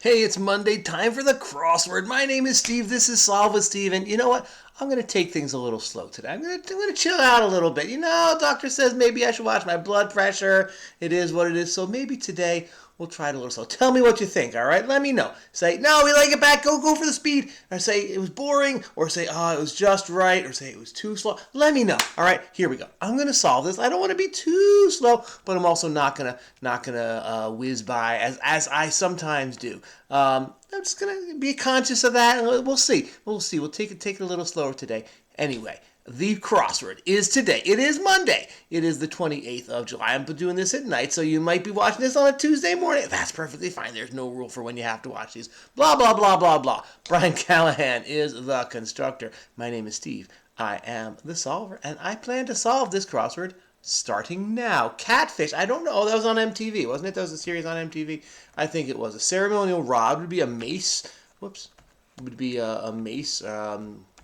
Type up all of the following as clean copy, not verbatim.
Hey, it's Monday, time for the crossword. My name is Steve. This is Solve with Steve. And you know what? I'm going to take things a little slow today. I'm gonna chill out a little bit. Doctor says maybe I should watch my blood pressure. It is what it is. So maybe today we'll try it a little slow. Tell me what you think, all right? Let me know. Say, no, we like it back. Go for the speed. Or say it was boring. Or say, oh, it was just right. Or say it was too slow. Let me know. All right, here we go. I'm going to solve this. I don't want to be too slow, but I'm also not gonna whiz by as I sometimes do. I'm just gonna be conscious of that, and we'll see. We'll see. We'll take it a little slower today. Anyway, the crossword is today. It is Monday. It is the 28th of July. I'm doing this at night, so you might be watching this on a Tuesday morning. That's perfectly fine. There's no rule for when you have to watch these. Blah, blah, blah, blah, blah. Brian Callahan is the constructor. My name is Steve. I am the solver, and I plan to solve this crossword starting now. Catfish. I don't know. Oh, that was on MTV, wasn't it? That was a series on MTV. I think it was. A ceremonial rod would be a mace. Whoops. It would be a mace.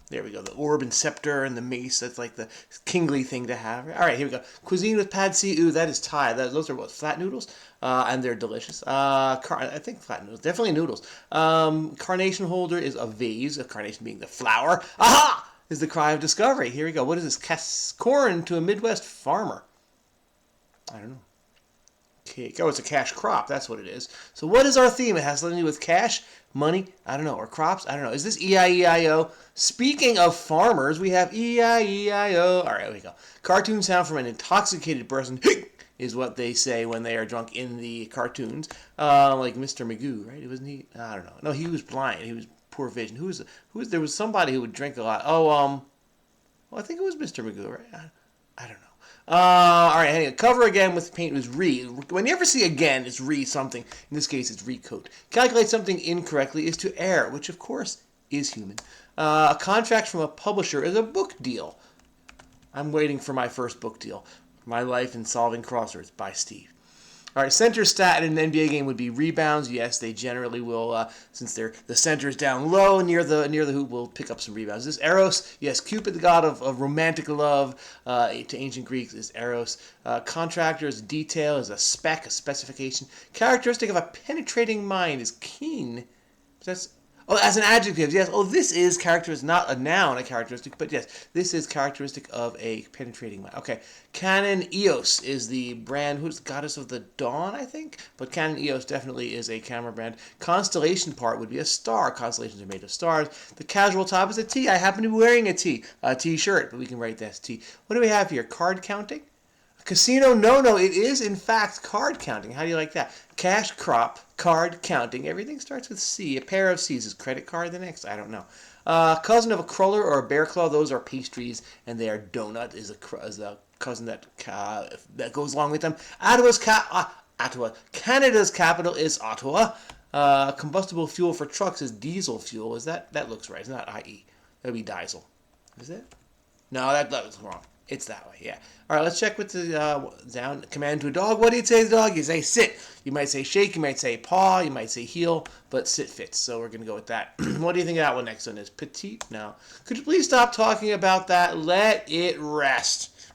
There we go. The orb and scepter and the mace. That's like the kingly thing to have. All right, here we go. Cuisine with pad see ew. That is Thai. Those are what? Flat noodles? And they're delicious. I think flat noodles. Definitely noodles. Carnation holder is a vase. A carnation being the flower. Aha! Is the cry of discovery. Here we go. What is this? Corn to a Midwest farmer. I don't know. Cake. Oh, it's a cash crop. That's what it is. So what is our theme? It has something to do with cash, money, I don't know, or crops. I don't know. Is this E-I-E-I-O? Speaking of farmers, we have E-I-E-I-O. All right, here we go. Cartoon sound from an intoxicated person is what they say when they are drunk in the cartoons. Like Mr. Magoo, right? Wasn't he? I don't know. No, he was blind. He was poor vision. There was somebody who would drink a lot. Well, I think it was Mr. Magoo, right? I don't know. All right, anyway, cover again with paint was re. When you ever see again, it's re something. In this case, it's recoat. Calculate something incorrectly is to err, which of course is human. A contract from a publisher is a book deal. I'm waiting for my first book deal. My Life in Solving Crosswords by Steve. All right, center stat in an NBA game would be rebounds. Yes, they generally will, since the center is down low near the hoop, will pick up some rebounds. This Eros, yes, Cupid, the god of romantic love, to ancient Greeks is Eros. Contractor's detail is a spec, a specification. Characteristic of a penetrating mind is keen. That's as an adjective, yes. Oh, this is characteristic, not a noun, a characteristic, but yes, this is characteristic of a penetrating mind. Okay, Canon Eos is the brand, who's the goddess of the dawn, I think? But Canon Eos definitely is a camera brand. Constellation part would be a star. Constellations are made of stars. The casual top is a T. I happen to be wearing a T-shirt, but we can write this T. What do we have here? Card counting? Casino, no, it is in fact card counting. How do you like that? Cash crop, card counting. Everything starts with C. A pair of C's. Is credit card the next? I don't know. Cousin of a cruller or a bear claw, those are pastries, and they are donut is a cousin that goes along with them. Ottawa. Canada's capital is Ottawa. Combustible fuel for trucks is diesel fuel. That looks right? It's not IE. That would be diesel. Is it? No, that was wrong. It's that way, yeah. All right, let's check with the down command to a dog. What do you say to the dog? You say sit. You might say shake. You might say paw. You might say heel, but sit fits. So we're going to go with that. What do you think that one next one is? Petite? No. Could you please stop talking about that? Let it rest.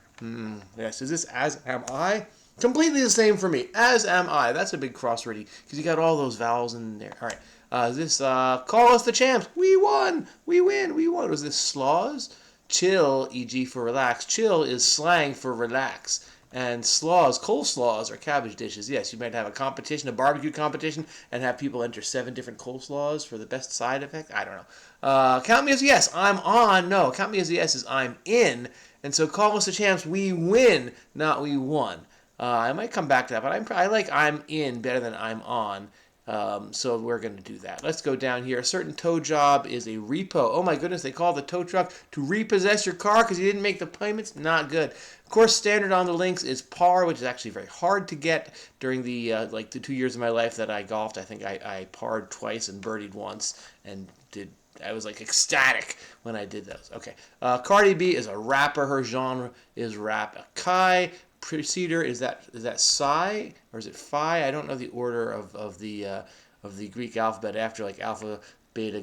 Yes, is this as am I? Completely the same for me. As am I. That's a big crosswordy because you got all those vowels in there. All right. Is this call us the champs? We won. We win. We won. Was this slaws? Chill, e.g. for relax. Chill is slang for relax. And slaws, coleslaws, are cabbage dishes. Yes, you might have a competition, a barbecue competition, and have people enter 7 different coleslaws for the best side effect. I don't know. Count me as a yes. I'm on. No, count me as a yes is I'm in. And so call us the champs. We win, not we won. I might come back to that, but I like I'm in better than I'm on. So we're going to do that. Let's go down here. A certain tow job is a repo. Oh my goodness, they call the tow truck to repossess your car because you didn't make the payments. Not good. Of course, standard on the links is par, which is actually very hard to get during the 2 years of my life that I golfed. I think I parred twice and birdied once and I was like ecstatic when I did those. Okay. Cardi B is a rapper. Her genre is rap. Kai preceder is that psi or is it phi? I don't know the order of the Greek alphabet after like alpha beta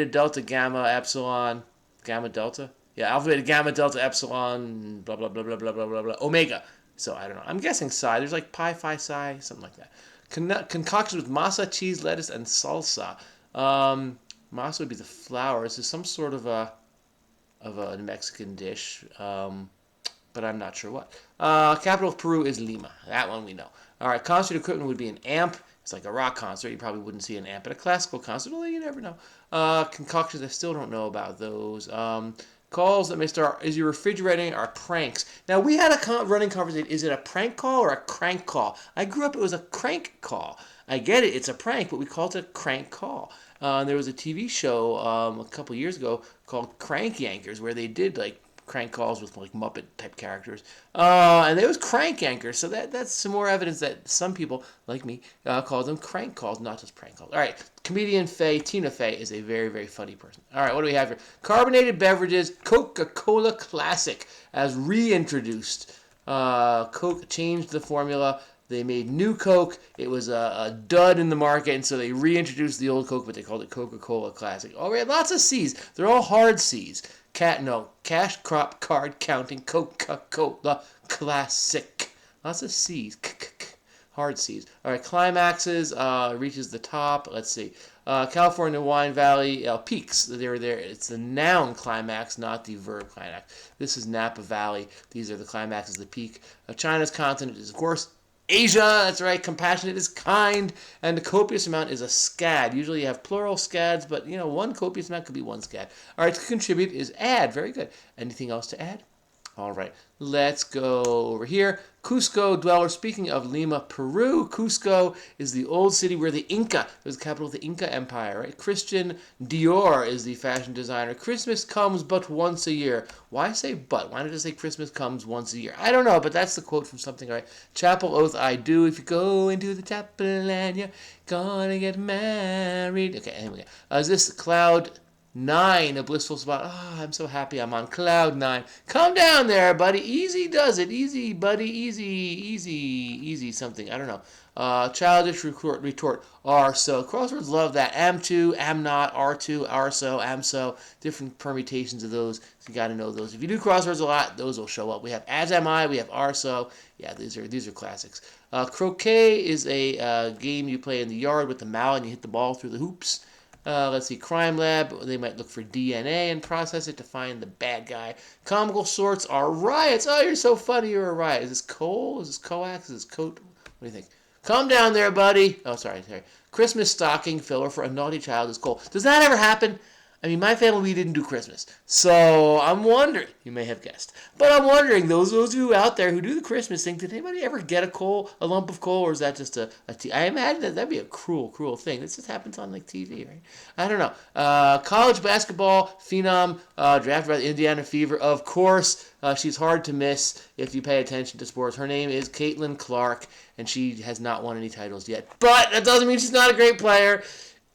delta gamma epsilon gamma delta. Yeah, alpha beta gamma delta epsilon blah blah blah blah blah blah blah blah omega. So I don't know. I'm guessing psi. There's like pi phi psi something like that. Concoction with masa, cheese, lettuce, and salsa. Masa would be the flour. This is some sort of a Mexican dish, but I'm not sure what. Capital of Peru is Lima. That one we know. All right, concert equipment would be an amp. It's like a rock concert. You probably wouldn't see an amp at a classical concert, although you never know. Concoctions, I still don't know about those. Calls that may start as you're refrigerating are pranks. Now, we had a running conversation. Is it a prank call or a crank call? I grew up, it was a crank call. I get it, it's a prank, but we called it a crank call. There was a TV show a couple years ago called Crank Yankers where they did like crank calls with like Muppet type characters, and there was crank yankers. So that's some more evidence that some people like me call them crank calls, not just prank calls. All right, comedian Tina Fey is a very, very funny person. All right, what do we have here? Carbonated beverages, Coca-Cola Classic as reintroduced. Coke changed the formula. They made new Coke. It was a dud in the market, and so they reintroduced the old Coke, but they called it Coca-Cola Classic. Oh, we had lots of C's. They're all hard C's. Cash crop card counting Coca-Cola Classic. Lots of C's. Hard C's. All right, climaxes, reaches the top. Let's see. California Wine Valley peaks. They're there. It's the noun climax, not the verb climax. This is Napa Valley. These are the climaxes, the peak. China's continent is, of course, Asia. That's right. Compassionate is kind, and the copious amount is a scad. Usually you have plural scads, but one copious amount could be one scad. All right, to contribute is add. Very good. Anything else to add? All right, let's go over here. Cusco dweller. Speaking of Lima, Peru, Cusco is the old city where the Inca was the capital of the Inca Empire, right? Christian Dior is the fashion designer. Christmas comes but once a year. Why say but? Why not just say Christmas comes once a year? I don't know, but that's the quote from something, right? Chapel oath I do. If you go into the chapel and you're gonna get married. Okay, anyway. Is this Cloud 9, a blissful spot? Oh, I'm so happy I'm on cloud 9. Calm down there, buddy. Easy does it. Easy, buddy. Easy something. I don't know. Childish retort. Are so. Crosswords love that. Am to, am not, are to, are so, am so. Different permutations of those. So you got to know those. If you do crosswords a lot, those will show up. We have as am I. We have are so. Yeah, these are classics. Croquet is a game you play in the yard with the mallet and you hit the ball through the hoops. Let's see, Crime Lab, they might look for DNA and process it to find the bad guy. Comical sorts are riots. Oh, you're so funny, you're a riot. Is this coal? Is this coax? Is this coat? What do you think? Calm down there, buddy. Oh, sorry. Christmas stocking filler for a naughty child is coal. Does that ever happen? I mean, my family, we didn't do Christmas. So I'm wondering, you may have guessed, but I'm wondering, those of you out there who do the Christmas thing, did anybody ever get a lump of coal, or is that just I imagine that'd be a cruel thing. This just happens on like TV, right? I don't know. College basketball phenom, drafted by the Indiana Fever. Of course, she's hard to miss if you pay attention to sports. Her name is Caitlin Clark, and she has not won any titles yet. But that doesn't mean she's not a great player.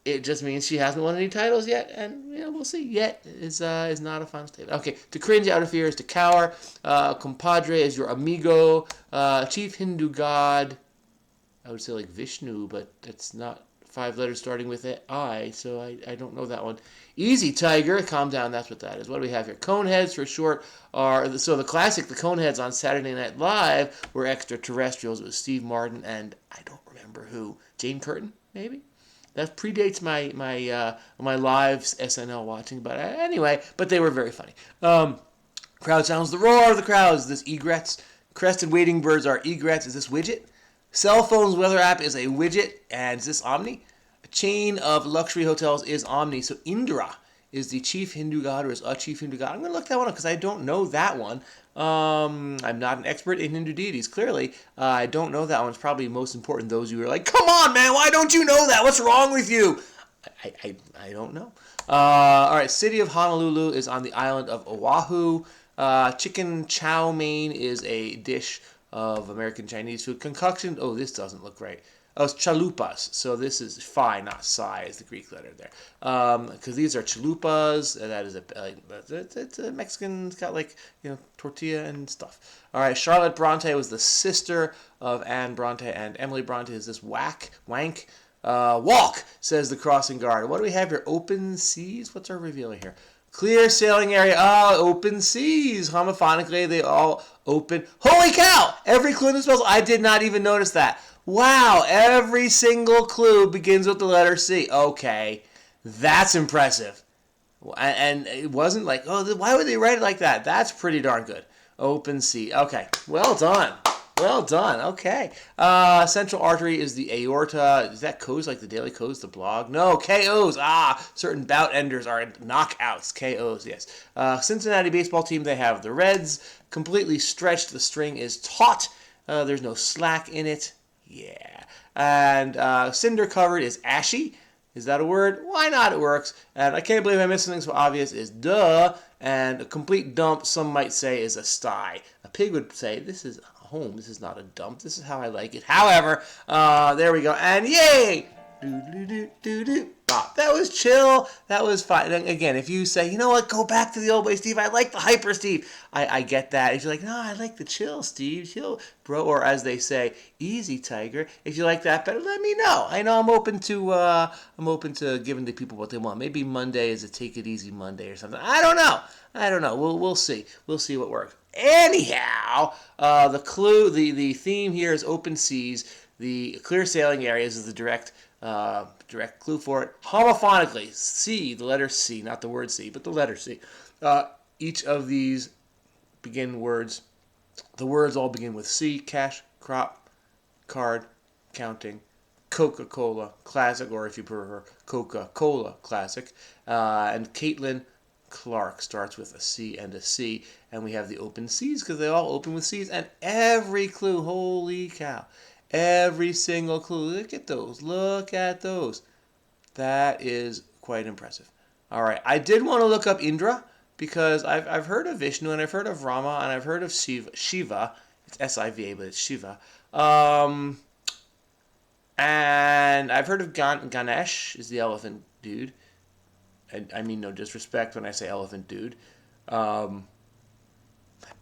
It just means she hasn't won any titles yet, and we'll see. Yet is not a final statement. Okay, to cringe out of fear is to cower. Compadre is your amigo. Chief Hindu god, I would say like Vishnu, but that's not 5 letters starting with an I, so I don't know that one. Easy Tiger, calm down, that's what that is. What do we have here? Coneheads for short are, so the classic, the Coneheads on Saturday Night Live were extraterrestrials. It was Steve Martin and I don't remember who. Jane Curtin, maybe? That predates my live SNL watching, but anyway, but they were very funny. Crowd sounds the roar of the crowd. Is this egrets? Crested wading birds are egrets. Is this widget? Cell phones weather app is a widget, and is this Omni? A chain of luxury hotels is Omni. So Indra is the chief Hindu god, or is a chief Hindu god. I'm going to look that one up because I don't know that one. I'm not an expert in Hindu deities, clearly. I don't know that one. It's probably most important, those who are like, come on, man, why don't you know that? What's wrong with you? I don't know. All right, city of Honolulu is on the island of Oahu. Chicken chow mein is a dish of American Chinese food. Concoction, oh, this doesn't look right. Oh, it's chalupas. So this is phi, not psi, is the Greek letter there. Because these are chalupas. That is it's a Mexican. It's got like tortilla and stuff. All right. Charlotte Bronte was the sister of Anne Bronte and Emily Bronte. Is this wank? Walk, says the crossing guard. What do we have here? Open seas. What's our revealer here? Clear sailing area. Open seas. Homophonically, they all open. Holy cow! Every clue in the spells. I did not even notice that. Wow, every single clue begins with the letter C. Okay, that's impressive. And it wasn't like, oh, why would they write it like that? That's pretty darn good. Open sea. Okay, well done. Well done. Okay. Central artery is the aorta. Is that codes like the Daily Codes, the blog? No, KOs. Certain bout enders are knockouts. KOs, yes. Cincinnati baseball team, they have the Reds. Completely stretched. The string is taut. There's no slack in it. Yeah. And cinder covered is ashy. Is that a word? Why not? It works. And I can't believe I missed something so obvious is duh. And a complete dump, some might say, is a sty. A pig would say, this is a home. This is not a dump. This is how I like it. However, there we go. And yay! That was chill. That was fine. And again, if you say, you know what, go back to the old way, Steve. I like the hyper, Steve. I get that. If you're like, no, I like the chill, Steve. Chill, bro. Or as they say, easy, tiger. If you like that better, let me know. I know I'm open to giving the people what they want. Maybe Monday is a take it easy Monday or something. I don't know. We'll see. We'll see what works. Anyhow, the clue, the theme here is open seas. The clear sailing areas is the direct clue for it. Homophonically, C, the letter C, not the word C, but the letter C. Each of these begin words. The words all begin with C: cash, crop, card, counting, Coca-Cola, classic, or if you prefer, Coca-Cola, classic. And Caitlin Clark starts with a C and a C. And we have the open C's because they all open with C's. And every clue, holy cow, every single clue. Look at those. Look at those. That is quite impressive. All right. I did want to look up Indra because I've heard of Vishnu and I've heard of Rama and I've heard of Shiva. It's S-I-V-A, but it's Shiva. And I've heard of Ganesh is the elephant dude. I mean no disrespect when I say elephant dude.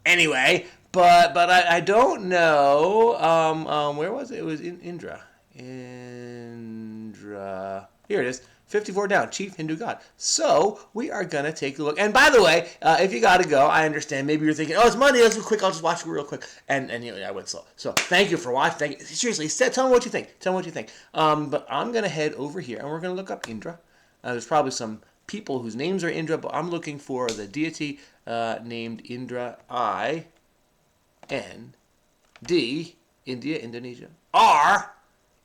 Anyway, but I don't know. Where was it? It was in Indra. Indra. Here it is. 54 down. Chief Hindu god. So we are going to take a look. And by the way, if you got to go, I understand. Maybe you're thinking, oh, it's Monday. Let's go quick. I'll just watch it real quick. And you know, I went slow. So thank you for watching. Thank you. Seriously, tell me what you think. Tell me what you think. But I'm going to head over here and we're going to look up Indra. There's probably some people whose names are Indra, but I'm looking for the deity named Indra. I-N-D, India, Indonesia. R,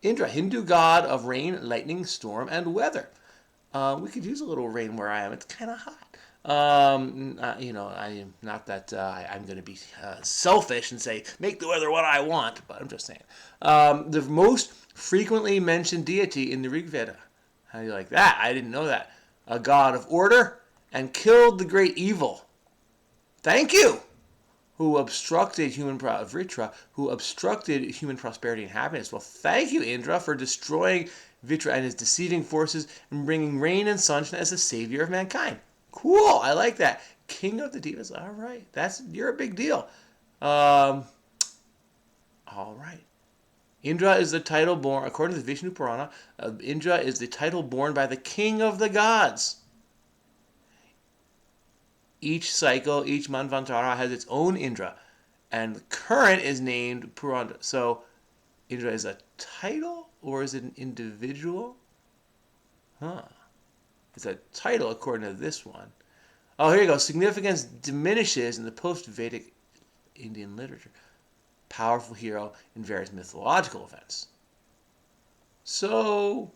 Indra, Hindu god of rain, lightning, storm, and weather. We could use a little rain where I am. It's kind of hot. You know, I am not that I'm going to be selfish and say, make the weather what I want, but I'm just saying. The most frequently mentioned deity in the Rig Veda. How do you like that? I didn't know that. A god of order and killed the great evil. Thank you. Who obstructed Vritra, who obstructed human prosperity and happiness. Well, thank you, Indra, for destroying Vritra and his deceiving forces and bringing rain and sunshine as the savior of mankind. Cool, I like that. King of the Devas. All right, you're a big deal. All right. Indra is the title born, according to the Vishnu Purana, Indra is the title born by the king of the gods. Each cycle, each Manvantara has its own Indra, and the current is named Purana. So, Indra is a title, or is it an individual? It's a title according to this one. Oh, here you go. Significance diminishes in the post-Vedic Indian literature. Powerful hero in various mythological events. So,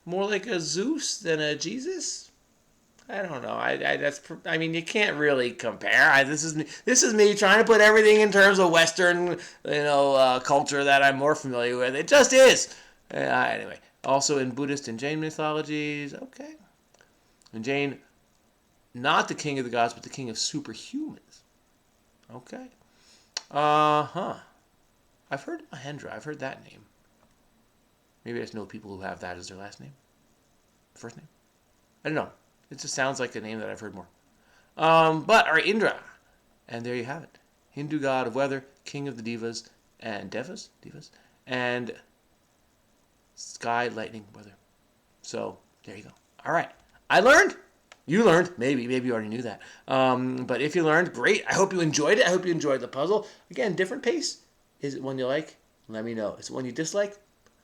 more like a Zeus than a Jesus? I don't know. I mean, you can't really compare. This is me trying to put everything in terms of Western, culture that I'm more familiar with. It just is. Anyway, also in Buddhist and Jain mythologies. Okay. In Jain, not the king of the gods, but the king of superhumans. Okay. I've heard Mahendra. I've heard that name. Maybe I just know people who have that as their last name. First name. I don't know. It just sounds like a name that I've heard more. But our Indra. And there you have it. Hindu god of weather, king of the Devas, and Devas, and sky, lightning, weather. So, there you go. All right. I learned. You learned. Maybe you already knew that. But if you learned, great. I hope you enjoyed it. I hope you enjoyed the puzzle. Again, different pace. Is it one you like? Let me know. Is it one you dislike?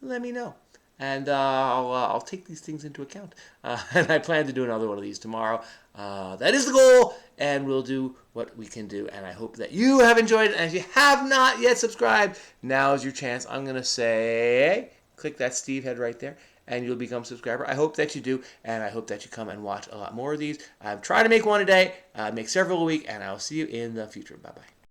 let me know. And I'll take these things into account. And I plan to do another one of these tomorrow. That is the goal, and we'll do what we can do. And I hope that you have enjoyed it. And if you have not yet subscribed, now is your chance. I'm going to say, click that Steve head right there, and you'll become a subscriber. I hope that you do, and I hope that you come and watch a lot more of these. I'm trying to make one a day, make several a week, and I'll see you in the future. Bye-bye.